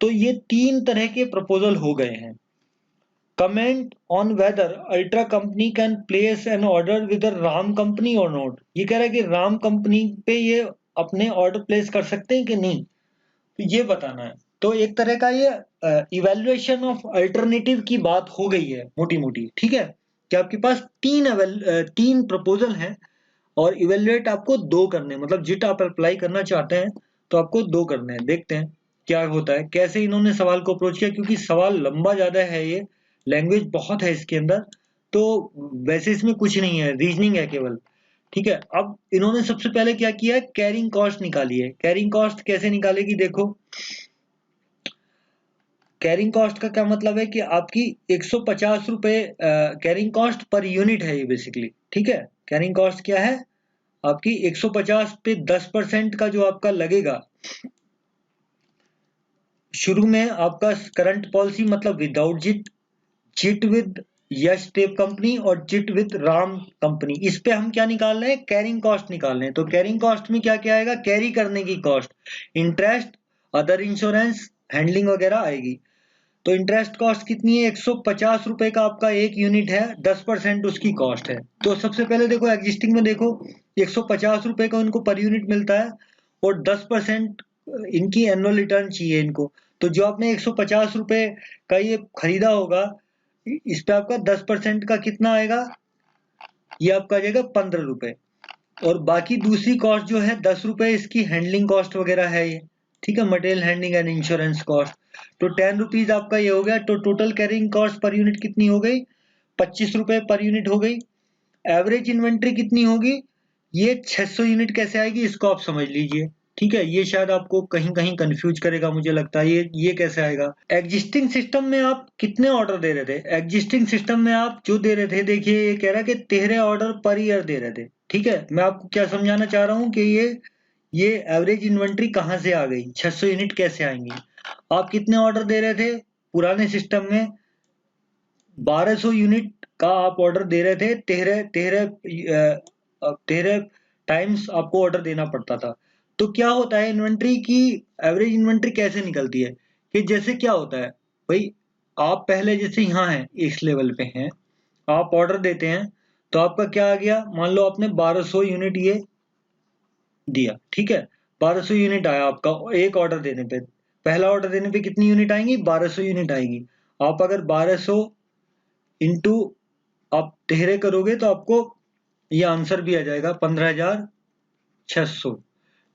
तो ये 3 तरह के प्रपोजल हो गए हैं। Comment on whether ultra company can place N order with Ram company और नॉट। ये कह रहा है कि राम कंपनी पे ये अपने ऑर्डर प्लेस कर सकते हैं कि नहीं, तो ये बताना है। तो एक तरह का ये इवैल्यूएशन ऑफ अल्टरनेटिव की बात हो गई है मोटी मोटी। ठीक है, कि आपके पास 3 प्रपोजल हैं और इवैल्यूएट आपको 2 करने, मतलब जिट आप अप्लाई करना चाहते हैं तो आपको 2 करने हैं। देखते हैं क्या होता है, कैसे इन्होंने सवाल को अप्रोच किया, क्योंकि सवाल लंबा ज्यादा है, ये लैंग्वेज बहुत है इसके अंदर, तो वैसे इसमें कुछ नहीं है, रीजनिंग है केवल। ठीक है, अब इन्होंने सबसे पहले क्या किया है, कैरिंग कॉस्ट निकाली है। कैरिंग कॉस्ट कैसे निकालेगी, देखो, कैरिंग कॉस्ट का क्या मतलब है कि आपकी 150 रुपए कैरिंग कॉस्ट पर यूनिट है ये बेसिकली। ठीक है, कैरिंग कॉस्ट क्या है आपकी, 150 पे 10% का जो आपका लगेगा। शुरू में आपका करंट पॉलिसी मतलब without JIT, JIT with Yash tape company और जिट विद राम कंपनी, इस पे हम क्या निकाल रहे हैं, कैरिंग कॉस्ट निकाल रहे हैं। तो कैरिंग कॉस्ट में क्या क्या आएगा, कैरी करने की cost, interest, other insurance, handling वगैरह आएगी। तो इंटरेस्ट कॉस्ट कितनी है, 150 रुपए का आपका एक यूनिट है, 10% उसकी कॉस्ट है। तो सबसे पहले देखो एग्जिस्टिंग में देखो 150 रुपए का उनको पर यूनिट मिलता है और 10% इनकी एनुअल रिटर्न चाहिए इनको। तो जो आपने 150 रुपए का ये खरीदा होगा, इस पे आपका 10% का कितना आएगा, ये आपका आ जाएगा 15 रुपए। और बाकी दूसरी कॉस्ट जो है 10 रुपए इसकी हैंडलिंग कॉस्ट वगैरह है ये, ठीक है, material handling and insurance cost. तो 10 रुपीज आपका ये हो गया। तो total carrying cost per unit कितनी हो गई, 25 रुपए पर यूनिट हो गई। एवरेज इन्वेंट्री कितनी होगी, ये 600 यूनिट कैसे आएगी इसको आप समझ लीजिए, ठीक है। ये शायद आपको कहीं कहीं कंफ्यूज करेगा, मुझे लगता है ये कैसे आएगा। एग्जिस्टिंग सिस्टम में आप कितने ऑर्डर दे रहे थे, एग्जिस्टिंग सिस्टम में आप जो दे रहे थे, देखिए ये कह रहा है कि 13 ऑर्डर पर ईयर दे रहे थे, ठीक है। मैं आपको क्या समझाना चाह रहा हूँ कि ये एवरेज इन्वेंट्री कहाँ से आ गई, 600 यूनिट कैसे आएंगी। आप कितने ऑर्डर दे रहे थे पुराने सिस्टम में, 1200 यूनिट का आप ऑर्डर दे रहे थे, 13 टाइम्स आपको ऑर्डर देना पड़ता था। तो क्या होता है, इन्वेंट्री की एवरेज इन्वेंट्री कैसे निकलती है, कि जैसे क्या होता है भाई, आप पहले जैसे यहाँ हैं इस लेवल पे हैं, आप ऑर्डर देते हैं, तो आपका क्या आ गया, मान लो आपने 1200 यूनिट ये दिया, ठीक है, 1200 यूनिट आया आपका एक ऑर्डर देने पे। पहला ऑर्डर देने पे कितनी यूनिट आएंगी, 1200 यूनिट आएगी। आप अगर 1200 इंटू आप 13 करोगे तो आपको ये आंसर भी आ जाएगा 15,600,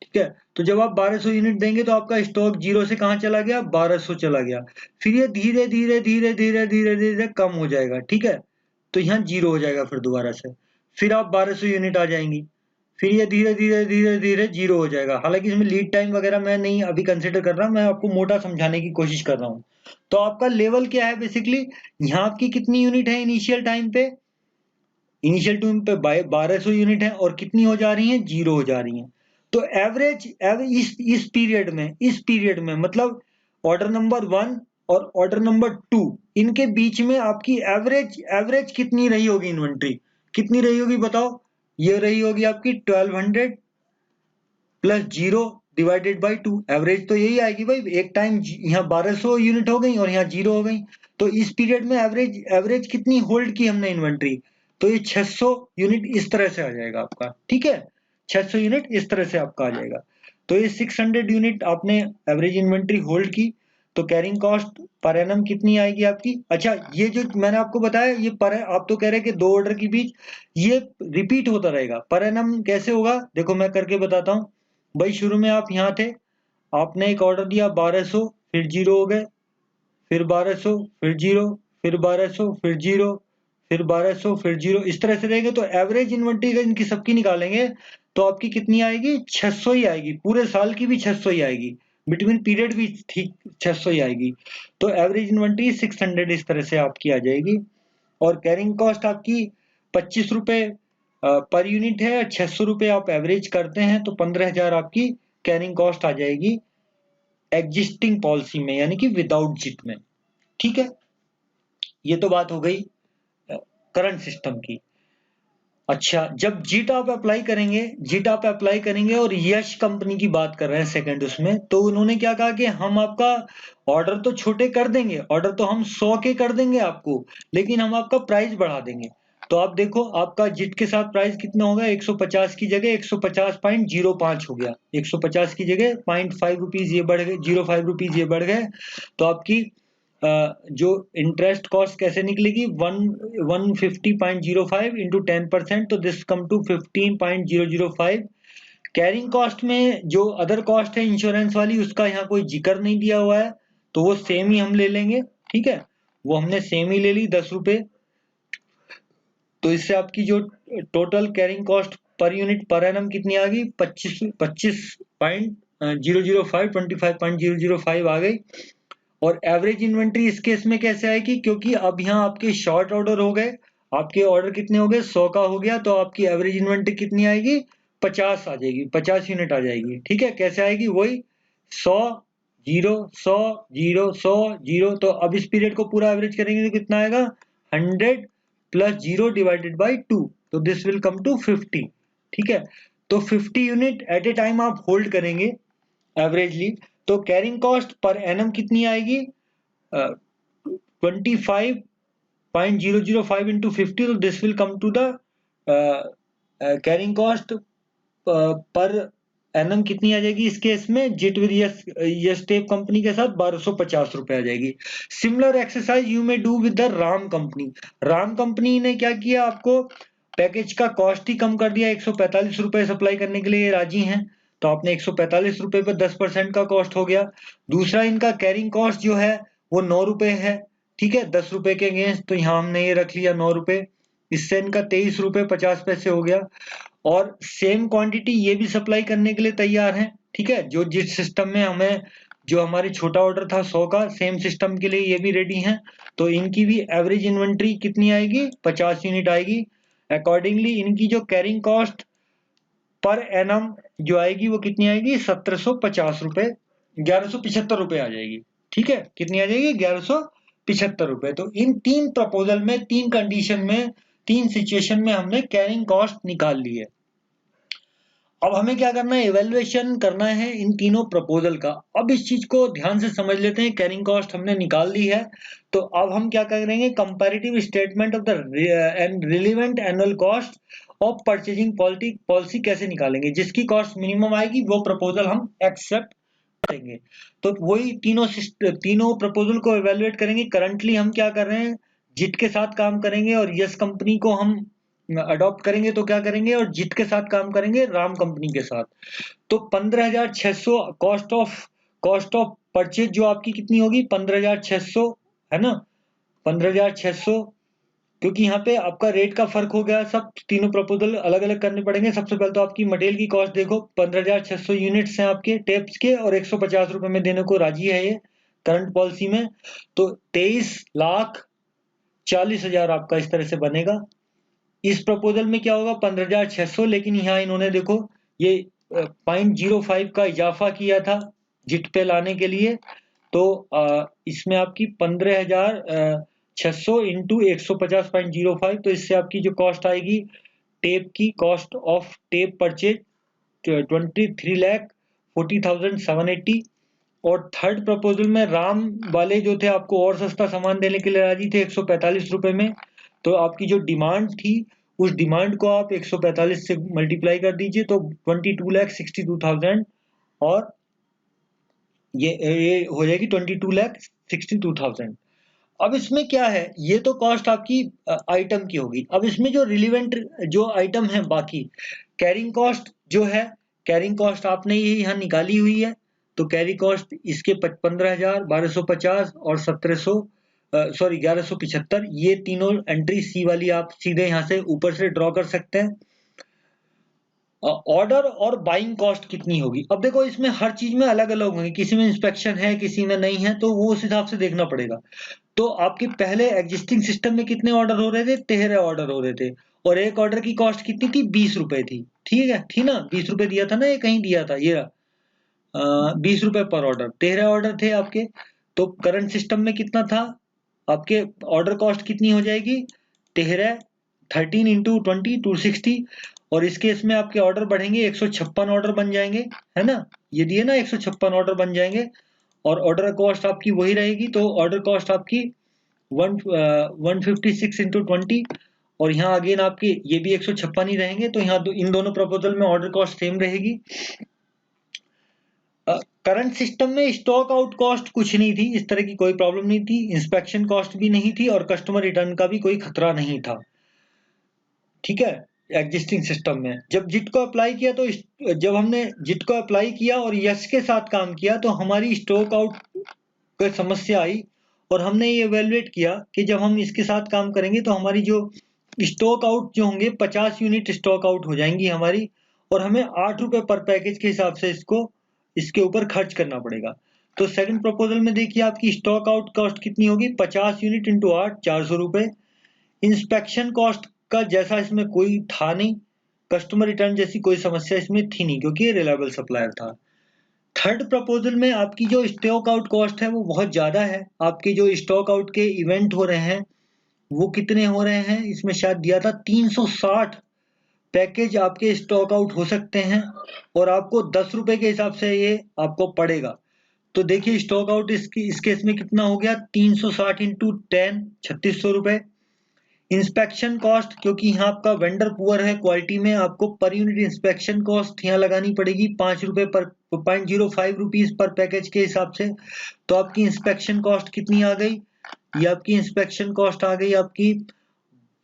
ठीक है। तो जब आप 1200 यूनिट देंगे तो आपका स्टॉक जीरो से कहाँ चला गया, 1200 चला गया। फिर ये धीरे धीरे धीरे धीरे धीरे धीरे कम हो जाएगा, ठीक है। तो यहाँ जीरो हो जाएगा फिर दोबारा से, फिर आप 1200 यूनिट आ जाएंगी, फिर ये धीरे धीरे धीरे धीरे जीरो हो जाएगा। हालांकि इसमें लीड टाइम वगैरह मैं नहीं अभी कंसिडर कर रहा, मैं आपको मोटा समझाने की कोशिश कर रहा हूँ। तो आपका लेवल क्या है बेसिकली, यहाँ आपकी कितनी यूनिट है इनिशियल टाइम पे, इनिशियल टाइम पे 1200 यूनिट है और कितनी हो जा रही है, जीरो हो जा रही है। तो एवरेज इस पीरियड में मतलब ऑर्डर नंबर 1 और ऑर्डर नंबर 2 इनके बीच में आपकी एवरेज कितनी रही होगी, इन्वेंट्री कितनी रही होगी बताओ। ये रही होगी आपकी 1200 plus zero divided by 2। Average तो यही आएगी भाई, एक टाइम यहाँ 1200 यूनिट हो गई और यहाँ जीरो हो गई। तो इस पीरियड में एवरेज कितनी होल्ड की हमने इन्वेंट्री, तो ये 600 यूनिट इस तरह से आ जाएगा आपका, ठीक है, 600 यूनिट इस तरह से आपका आ जाएगा। तो ये 600 यूनिट आपने एवरेज इन्वेंट्री होल्ड की, तो कैरिंग कॉस्ट पर एनम कितनी आएगी आपकी। अच्छा, ये जो मैंने आपको बताया ये पर, आप तो कह रहे हैं कि दो ऑर्डर के बीच ये रिपीट होता रहेगा, पर एनम कैसे होगा, देखो मैं करके बताता हूँ। भाई शुरू में आप यहाँ थे, आपने एक ऑर्डर दिया 1200, फिर जीरो हो गए, फिर 1200, फिर जीरो, फिर 1200, फिर जीरो, फिर 1200, फिर जीरो, इस तरह से रहेंगे। तो एवरेज इन्वेंट्री का इनकी सबकी निकालेंगे तो आपकी कितनी आएगी, 600 ही आएगी, पूरे साल की भी 600 ही आएगी, बिटवीन पीरियड भी ठीक 600 ही आएगी। तो एवरेज इन्वेंट्री 600 इस तरह से आपकी आ जाएगी। और कैरिंग कॉस्ट आपकी 25 रुपए पर यूनिट है, 600 रुपए आप एवरेज करते हैं, तो 15,000 आपकी कैरिंग कॉस्ट आ जाएगी एग्जिस्टिंग पॉलिसी में, यानी कि विदाउट जिट में, ठीक है। ये तो बात हो गई करंट सिस्टम की। अच्छा, जब जीट आप अप्लाई करेंगे और यश कंपनी की बात कर रहे हैं सेकंड उसमें, तो उन्होंने क्या कहा कि हम आपका ऑर्डर तो छोटे कर देंगे, ऑर्डर तो हम 100 के कर देंगे आपको, लेकिन हम आपका प्राइस बढ़ा देंगे। तो आप देखो आपका जिट के साथ प्राइस कितना होगा, 150 की जगह 150.05 हो गया, 150 की जगह 0.5 रुपीज ये बढ़ गए, 0.5 रुपीज ये बढ़ गए। तो आपकी जो इंटरेस्ट कॉस्ट कैसे निकलेगी, 150.05 इंटू 10%, तो this come to 15.005। Carrying cost में जो अदर कॉस्ट है इंश्योरेंस वाली, उसका यहाँ कोई जिक्र नहीं दिया हुआ है, तो वो सेम ही हम ले लेंगे, ठीक है, वो हमने सेम ही ले ली 10 रुपए। तो इससे आपकी जो total carrying cost per unit पर एनम कितनी आ गई, 25.005, 25.005 आ गई। और एवरेज इन्वेंट्री इस केस में कैसे आएगी, क्योंकि अब यहाँ आपके शॉर्ट ऑर्डर हो गए, आपके ऑर्डर कितने हो गए, 100 का हो गया, तो आपकी एवरेज इन्वेंट्री कितनी आएगी, 50 आ जाएगी, 50 यूनिट आ जाएगी, ठीक है। कैसे आएगी, वही 100 जीरो 100 जीरो 100 जीरो। तो अब इस पीरियड को पूरा एवरेज करेंगे तो कितना आएगा, 100 प्लस जीरो डिवाइडेड बाई 2, तो दिस विल कम टू 50, ठीक है। तो 50 यूनिट एट ए टाइम आप होल्ड करेंगे एवरेजली, तो कैरिंग कॉस्ट पर एनम कितनी आएगी 25.005 into 50, तो this will come to the carrying cost per annum कितनी आ जाएगी इस केस में जिट विद यस टेप कंपनी के साथ 1250 रुपए आ जाएगी। Similar exercise you may do with the Ram company. Ram company ने क्या किया, आपको पैकेज का कॉस्ट ही कम कर दिया, 145 रुपए सप्लाई करने के लिए राजी हैं, तो आपने 145 रुपए पर 10% का कॉस्ट हो गया। दूसरा इनका कैरिंग कॉस्ट जो है वो 9 रुपए है, ठीक है, 10 रुपए के अगेंस्ट, तो यहाँ हमने ये रख लिया 9 रुपए, इससे इनका 23 रुपए 50 पैसे हो गया। और सेम क्वांटिटी ये भी सप्लाई करने के लिए तैयार हैं, ठीक है, जो जिस सिस्टम में हमें जो हमारी छोटा ऑर्डर था 100 का, सेम सिस्टम के लिए ये भी रेडी हैं, तो इनकी भी एवरेज इन्वेंट्री कितनी आएगी 50 यूनिट आएगी। अकॉर्डिंगली इनकी जो कैरिंग कॉस्ट पर एनम जो आएगी वो कितनी आएगी 1750 रुपए, 1175 रुपए आ जाएगी, ठीक है, कितनी आ जाएगी 1175 रुपए। तो इन तीन प्रपोजल में, तीन कंडीशन में, तीन सिचुएशन में हमने कैरिंग कॉस्ट निकाल ली है। अब हमें क्या करना है, इवैल्यूएशन करना है इन तीनों प्रपोजल का। अब इस चीज को ध्यान से समझ लेते हैं, कैरिंग कॉस्ट हमने निकाल ली है, तो अब हम क्या करेंगे, comparative statement of the relevant annual cost of purchasing policy कैसे निकालेंगे, जिसकी कॉस्ट मिनिमम आएगी वो प्रपोजल हम एक्सेप्ट करेंगे। तो वही तीनों प्रपोजल को इवैल्यूएट करेंगे। करंटली हम क्या कर रहे हैं, जिट के साथ काम करेंगे और यस कंपनी को हम अडॉप्ट करेंगे तो क्या करेंगे, और जिट के साथ काम करेंगे राम कंपनी के साथ। तो 15,600 कॉस्ट ऑफ परचेज जो आपकी कितनी होगी 15,600, है ना, 15,600, क्योंकि यहाँ पे आपका रेट का फर्क हो गया, सब तीनों प्रपोजल अलग अलग करने पड़ेंगे। सबसे पहले तो आपकी मटेरियल की कॉस्ट देखो, 15,600 यूनिट्स हैं आपके टेप्स के और 150 रुपए में देने को राजी है ये करंट पॉलिसी में, तो 23,40,000 आपका इस तरह से बनेगा। इस प्रपोजल में क्या होगा 15,600, लेकिन यहाँ इन्होंने देखो ये 0.05 का इजाफा किया था जिट पे लाने के लिए, तो इसमें आपकी 15,600 इंटू 150.05, तो इससे आपकी जो कॉस्ट आएगी टेप की, कॉस्ट ऑफ टेप परचेज 23,40,780। और थर्ड प्रपोजल में राम वाले जो थे आपको और सस्ता सामान देने के लिए राजी थे 145 रुपए में, तो आपकी जो डिमांड थी उस डिमांड को आप 145 से मल्टीप्लाई कर दीजिए, तो 22,62,000 और ये हो जाएगी 22,62,000। अब इसमें क्या है, ये तो कॉस्ट आपकी आइटम की होगी। अब इसमें जो रिलेवेंट जो आइटम है बाकी, कैरिंग कॉस्ट जो है, कैरिंग कॉस्ट आपने ये यहाँ निकाली हुई है, तो कैरी कॉस्ट इसके 15,000, 1250 और 1175, ये तीनों एंट्री सी वाली आप सीधे यहाँ से ऊपर से ड्रॉ कर सकते हैं। ऑर्डर और बाइंग कॉस्ट कितनी होगी, अब देखो इसमें हर चीज में अलग अलग होंगी, किसी में इंस्पेक्शन है किसी में नहीं है, तो वो उस हिसाब से देखना पड़ेगा। तो आपके पहले एग्जिस्टिंग सिस्टम में कितने ऑर्डर हो रहे थे, 13 ऑर्डर हो रहे थे, और एक ऑर्डर की कॉस्ट कितनी थी 20 रुपए थी, ठीक है, थी ना, 20 रुपए दिया था ना, ये कहीं दिया था, ये 20 रुपए पर ऑर्डर, 13 ऑर्डर थे आपके। तो करंट सिस्टम में कितना था, आपके ऑर्डर कॉस्ट कितनी हो जाएगी 13 इंटू 20 260, और इस केस में आपके ऑर्डर बढ़ेंगे 156 ऑर्डर बन जाएंगे, है ना, ये दिए ना 156 ऑर्डर बन जाएंगे, और ऑर्डर कॉस्ट आपकी वही रहेगी, तो ऑर्डर कॉस्ट आपकी 156 इंटू 20, और यहाँ अगेन आपके ये भी 156 ही रहेंगे, तो यहाँ इन दोनों प्रपोजल में ऑर्डर कॉस्ट सेम रहेगी। करंट सिस्टम में स्टॉक आउट कॉस्ट कुछ नहीं थी, इस तरह की कोई प्रॉब्लम नहीं थी, इंस्पेक्शन कॉस्ट भी नहीं थी, और कस्टमर रिटर्न का भी कोई खतरा नहीं था, ठीक है, एग्जिस्टिंग सिस्टम में। जब जिट को अप्लाई किया, तो जब हमने जिट को अप्लाई किया और यस के साथ काम किया, तो हमारी स्टॉक आउट की समस्या आई, और हमने ये इवैल्यूएट किया कि जब हम इसके साथ काम करेंगे तो हमारी जो स्टॉक आउट जो होंगे 50 यूनिट स्टॉक आउट हो जाएंगी हमारी, और हमें 8 रुपए पर पैकेज के हिसाब से इसके ऊपर खर्च करना पड़ेगा। तो सेकंड प्रपोजल में देखिए आपकी स्टॉक आउट कॉस्ट कितनी होगी 50 यूनिट इंटू 8, 400 रुपए। इंस्पेक्शन कॉस्ट का जैसा इसमें कोई था नहीं, कस्टमर रिटर्न जैसी कोई समस्या इसमें थी नहीं, क्योंकि ये रिलायबल सप्लायर था। थर्ड प्रपोजल में आपकी जो स्टॉक आउट कॉस्ट है वो बहुत ज्यादा है, आपके जो स्टॉक आउट के इवेंट हो रहे हैं वो कितने हो रहे हैं, इसमें शायद दिया था 360 पैकेज आपके स्टॉक आउट हो सकते हैं, और आपको 10 रुपए के हिसाब से ये आपको पड़ेगा। तो देखिए स्टॉक आउट इस केस में कितना हो गया, 360 इंटू 10 3600 रुपए। इंस्पेक्शन कॉस्ट, क्योंकि यहाँ आपका वेंडर पुअर है क्वालिटी में, आपको पर यूनिट इंस्पेक्शन कॉस्ट यहाँ लगानी पड़ेगी 5 रुपए पर 0.05 रुपीज पर पैकेज के हिसाब से। तो आपकी इंस्पेक्शन कॉस्ट कितनी आ गई, ये आपकी इंस्पेक्शन कॉस्ट आ गई आपकी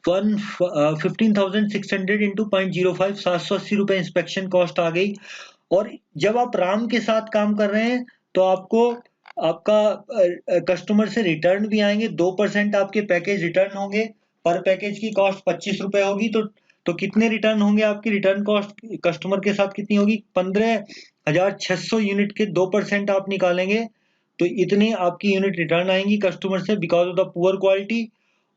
15,600 इंटू 0.05 780 रुपए इंस्पेक्शन कॉस्ट आ गई। और जब आप राम के साथ काम कर रहे हैं तो आपको आपका कस्टमर से रिटर्न भी आएंगे, 2% आपके पैकेज रिटर्न होंगे। पर पैकेज की कॉस्ट 25 रुपए होगी, तो कितने रिटर्न होंगे, आपकी रिटर्न कॉस्ट कस्टमर के साथ कितनी होगी, 15,600 यूनिट के 2% आप निकालेंगे तो इतनी आपकी यूनिट रिटर्न आएंगी कस्टमर से because of the poor quality.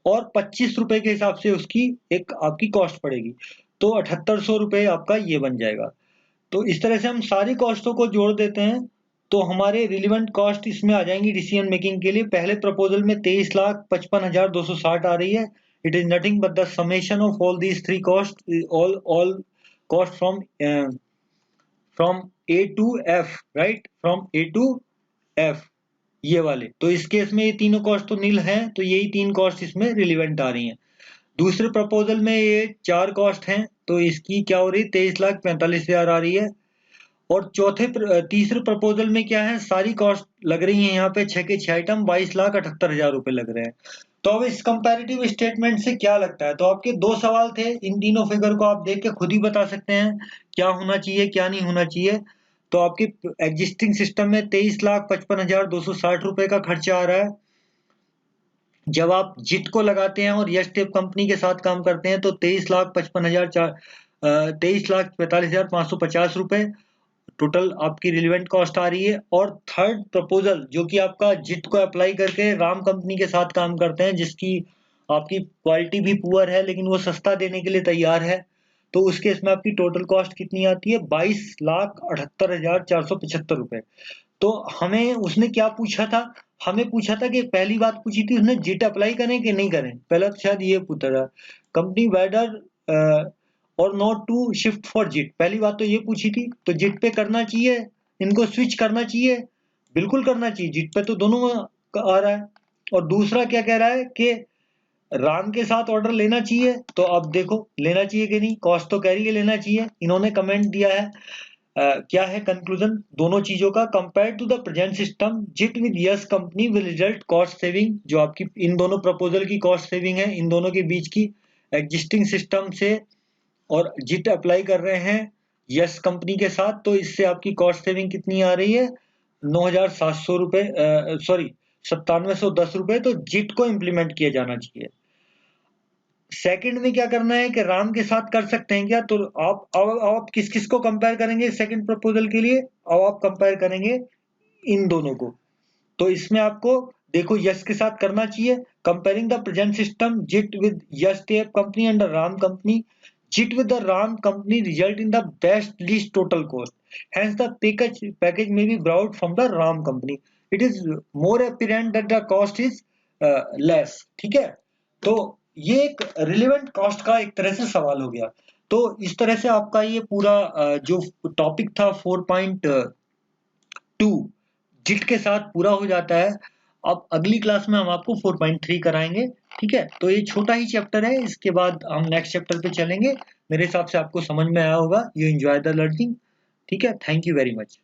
और 25 रुपए के हिसाब से उसकी एक आपकी कॉस्ट पड़ेगी, तो 7800 रुपए आपका ये बन जाएगा। तो इस तरह से हम सारी कॉस्टों को जोड़ देते हैं तो हमारे रिलेवेंट कॉस्ट इसमें आ जाएंगी डिसीजन मेकिंग के लिए। पहले प्रपोजल में 23,55,260 आ रही है। It is nothing but the summation of all these three cost, all cost from A to F, right, from A to F, ये वाले। तो इस केस में ये तीनों कॉस्ट तो नील हैं, तो यही तीन कॉस्ट इसमें रिलेवेंट आ रही हैं। दूसरे प्रपोजल में ये 4 कॉस्ट हैं, तो इसकी क्या हो रही है, 23,45,000 आ रही है। और तीसरे प्रपोजल में क्या है, सारी कॉस्ट लग रही है यहाँ पे 6 के 6 आइटम 22,78,000 रुपए लग रहे हैं। तो अब इस कंपैरेटिव स्टेटमेंट से क्या लगता है, तो आपके 2 सवाल थे, इन तीनों फिगर को आप देख के खुद ही बता सकते हैं क्या होना चाहिए क्या नहीं होना चाहिए। तो आपके एग्जिस्टिंग सिस्टम में 23,55,260 रुपए का खर्चा आ रहा है। जब आप जिट को लगाते हैं और यस टेप कंपनी के साथ काम करते हैं तो 23,45,550 रुपए टोटल आपकी रिलेवेंट कॉस्ट आ रही है। और थर्ड प्रपोजल जो कि आपका जिट को अप्लाई करके राम कंपनी के साथ काम करते हैं, जिसकी आपकी क्वालिटी भी पुअर है लेकिन वो सस्ता देने के लिए तैयार है, तो उस केस में आपकी टोटल कॉस्ट कितनी आती है, 22,78,475 रुपए। तो हमें उसने क्या पूछा था, हमें पूछा था कि पहली बात पूछी थी उसने, जिट अप्लाई करें कि नहीं करें, पहला तो शायद ये पूछा था, company weather or not to shift for जिट, पहली बात तो ये पूछी थी। तो जिट पे करना चाहिए, इनको स्विच करना चाहिए, बिल्कुल करना चाहिए, जिट पे तो दोनों आ रहा है। और दूसरा क्या कह रहा है कि राम के साथ ऑर्डर लेना चाहिए, तो अब देखो लेना चाहिए कि नहीं, कॉस्ट तो कह रही है लेना चाहिए। इन्होंने कमेंट दिया है क्या है कंक्लूजन दोनों चीजों का, compare to the present system JIT with yes company will result cost saving, जो आपकी इन दोनों प्रपोजल की कॉस्ट सेविंग है इन दोनों के बीच की एग्जिस्टिंग सिस्टम से, और जिट अप्लाई कर रहे हैं यस कंपनी के साथ, तो इससे आपकी कॉस्ट सेविंग कितनी आ रही है, 9,700 रुपए, सॉरी 9710 रुपए। तो जिट को इम्प्लीमेंट किया जाना चाहिए। सेकंड में क्या करना है कि राम के साथ कर सकते हैं क्या, तो आप किस किस को कंपेयर करेंगे सेकंड प्रपोजल के लिए, अब आप कंपेयर करेंगे इन दोनों को। तो इसमें आपको देखो यस के साथ करना चाहिए, comparing the present system JIT with yes tape company and Ram company, JIT with the Ram company result in the best least total cost, hence the package may be brought from the RAM company, it is more apparent that the cost is less। ठीक है, तो ये एक रिलेवेंट कॉस्ट का एक तरह से सवाल हो गया। तो इस तरह से आपका ये पूरा जो टॉपिक था 4.2 जिट के साथ पूरा हो जाता है। अब अगली क्लास में हम आपको 4.3 कराएंगे। ठीक है, तो ये छोटा ही चैप्टर है, इसके बाद हम नेक्स्ट चैप्टर पे चलेंगे। मेरे हिसाब से आपको समझ में आया होगा। You enjoy the learning. ठीक है, थैंक यू वेरी मच।